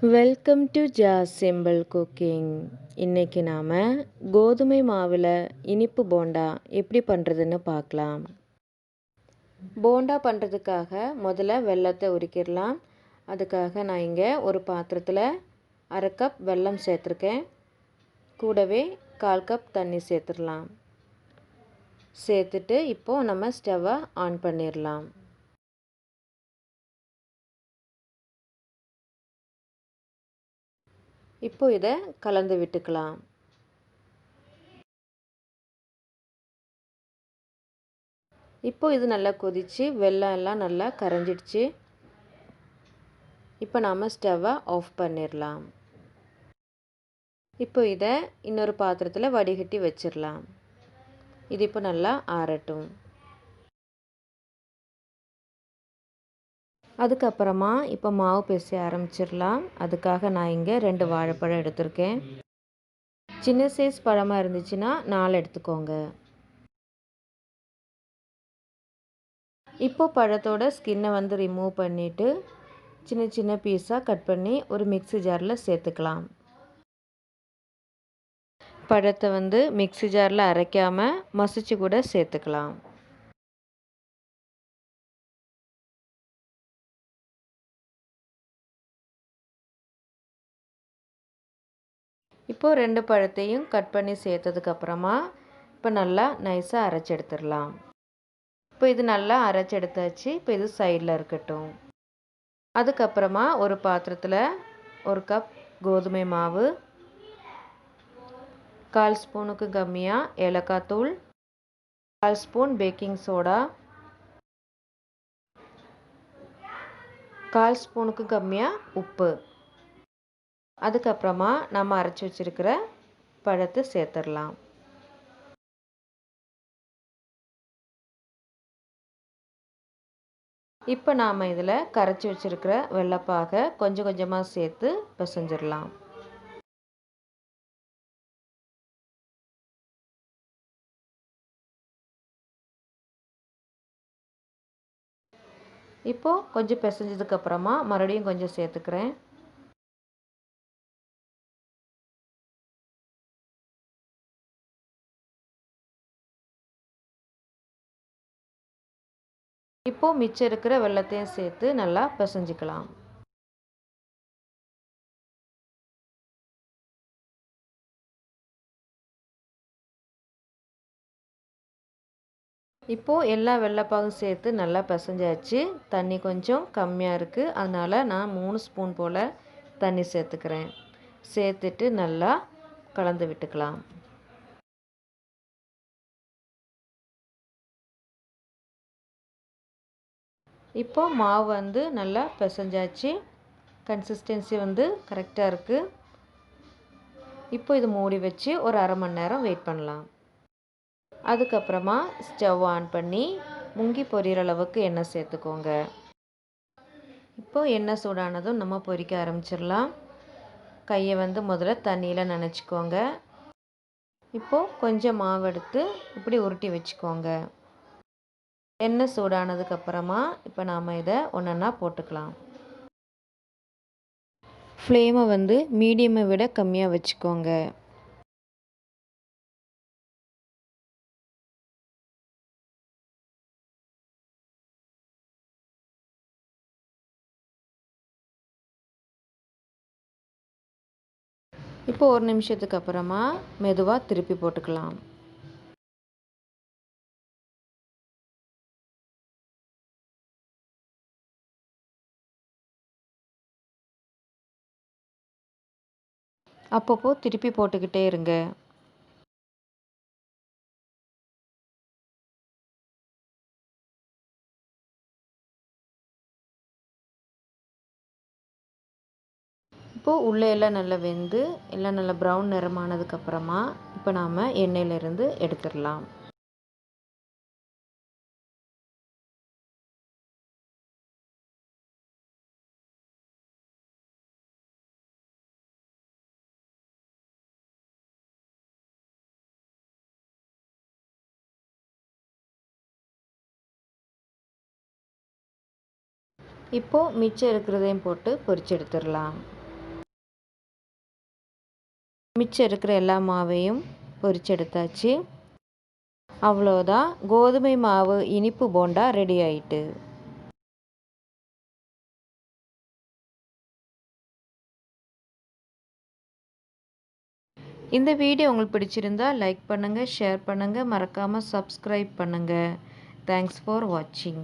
Welcome to Jas simple cooking. இன்றைக்கி நாம் கோதுமை மாவில் இனிப்பு போண்டா எப்படி பண்ணுறதுன்னு பார்க்கலாம். போண்டா பண்ணுறதுக்காக முதல்ல வெல்லத்தை உரிக்கிடலாம். அதுக்காக நான் இங்கே ஒரு பாத்திரத்தில் 1/2 கப் வெல்லம் சேர்த்துருக்கேன். கூடவே 1/4 கப் தண்ணி சேர்த்துடலாம். சேர்த்துட்டு இப்போது நம்ம ஸ்டவ்வை ஆன் பண்ணிடலாம். இப்போ இதை கலந்து விட்டுக்கலாம். இப்போ இது நல்லா கொதித்து வெல்லம் எல்லாம் நல்லா கரைஞ்சிடுச்சு. இப்போ நாம் ஸ்டவ்வை ஆஃப் பண்ணிடலாம். இப்போ இதை இன்னொரு பாத்திரத்தில் வடிகட்டி வச்சிடலாம். இது இப்போ நல்லா ஆறட்டும். அதுக்கப்புறமா இப்போ மாவு பிசைய ஆரம்பிச்சிடலாம். அதுக்காக நான் இங்கே 2 வாழைப்பழம் எடுத்திருக்கேன். சின்ன சைஸ் பழமாக இருந்துச்சுன்னா 4 எடுத்துக்கோங்க. இப்போ பழத்தோட ஸ்கின்னை ரிமூவ் பண்ணிவிட்டு சின்ன சின்ன பீஸாக கட் பண்ணி ஒரு மிக்ஸி ஜாரில் சேர்த்துக்கலாம். பழத்தை மிக்ஸி ஜாரில் அரைக்காமல் மசிச்சு கூட சேர்த்துக்கலாம். இப்போது 2 பழத்தையும் கட் பண்ணி சேர்த்ததுக்கப்புறமா இப்போ நல்லா நைஸாக அரைச்சி எடுத்துடலாம். இப்போ இது நல்லா அரைச்சி எடுத்தாச்சு. இப்போ இது சைடில் இருக்கட்டும். அதுக்கப்புறமா ஒரு பாத்திரத்தில் 1 கப் கோதுமை மாவு, 1/4 ஸ்பூனுக்கு கம்மியாக ஏலக்காய் தூள், 1/4 ஸ்பூன் பேக்கிங் சோடா, 1/4 ஸ்பூனுக்கு கம்மியாக உப்பு, அதுக்கப்புறமா நம்ம அரைச்சி வச்சுருக்கிற பழத்தை சேர்த்துடலாம். இப்போ நாம் இதில் கரைச்சி வச்சுருக்கிற வெல்லப்பாகை கொஞ்சம் கொஞ்சமாக சேர்த்து பிசைஞ்சிடலாம். இப்போது கொஞ்சம் பிசைஞ்சதுக்கப்புறமா மறுபடியும் கொஞ்சம் சேர்த்துக்கிறேன். இப்போது மிச்சம் இருக்கிற வெல்லத்தையும் சேர்த்து நல்லா பிசைஞ்சிக்கலாம். இப்போது எல்லா வெல்லப்பாகும் சேர்த்து நல்லா பிசைஞ்சாச்சு. தண்ணி கொஞ்சம் கம்மியாக இருக்குது. அதனால் நான் 3 ஸ்பூன் போல் தண்ணி சேர்த்துக்கிறேன். சேர்த்துட்டு நல்லா கலந்து விட்டுக்கலாம். இப்போது மாவு நல்லா பிசைஞ்சாச்சு. கன்சிஸ்டன்சி கரெக்டாக இருக்குது. இப்போ இது மூடி வச்சு ஒரு 1/2 மணி நேரம் வெயிட் பண்ணலாம். அதுக்கப்புறமா ஸ்டவ் ஆன் பண்ணி முங்கி பொரியிற அளவுக்கு எண்ணெய் சேர்த்துக்கோங்க. இப்போது எண்ணெய் சூடானதும் நம்ம பொரிக்க ஆரம்பிச்சிடலாம். கையை முதல்ல தண்ணியில் நனைச்சிக்கோங்க. இப்போது கொஞ்சம் மாவு எடுத்து இப்படி உருட்டி வச்சுக்கோங்க. எண்ணெய் சூடானதுக்கப்புறமா இப்போ நாம் இதை ஒன்றா போட்டுக்கலாம். ஃப்ளேமை மீடியமை விட கம்மியாக வச்சுக்கோங்க. இப்போ 1 நிமிஷத்துக்கு அப்புறமா மெதுவாக திருப்பி போட்டுக்கலாம். அப்பப்போ திருப்பி போட்டுக்கிட்டே இருங்க. இப்போது உள்ளே எல்லாம் நல்லா வெந்து எல்லாம் நல்லா ப்ரௌன் நிறமானதுக்கப்புறமா இப்போ நாம் எண்ணெயிலேருந்து எடுத்துடலாம். இப்போது மிச்சம் இருக்கிறதையும் போட்டு பொரிச்சு எடுத்துடலாம். மிச்சம் இருக்கிற எல்லா மாவையும் பொரிச்செடுத்தாச்சு. அவ்வளோதான், கோதுமை மாவு இனிப்பு போண்டா ரெடி ஆயிட்டு. இந்த வீடியோ உங்களுக்கு பிடிச்சிருந்தா லைக் பண்ணுங்கள், ஷேர் பண்ணுங்கள், மறக்காமல் சப்ஸ்கிரைப் பண்ணுங்கள். தேங்க்ஸ் ஃபார் வாட்சிங்.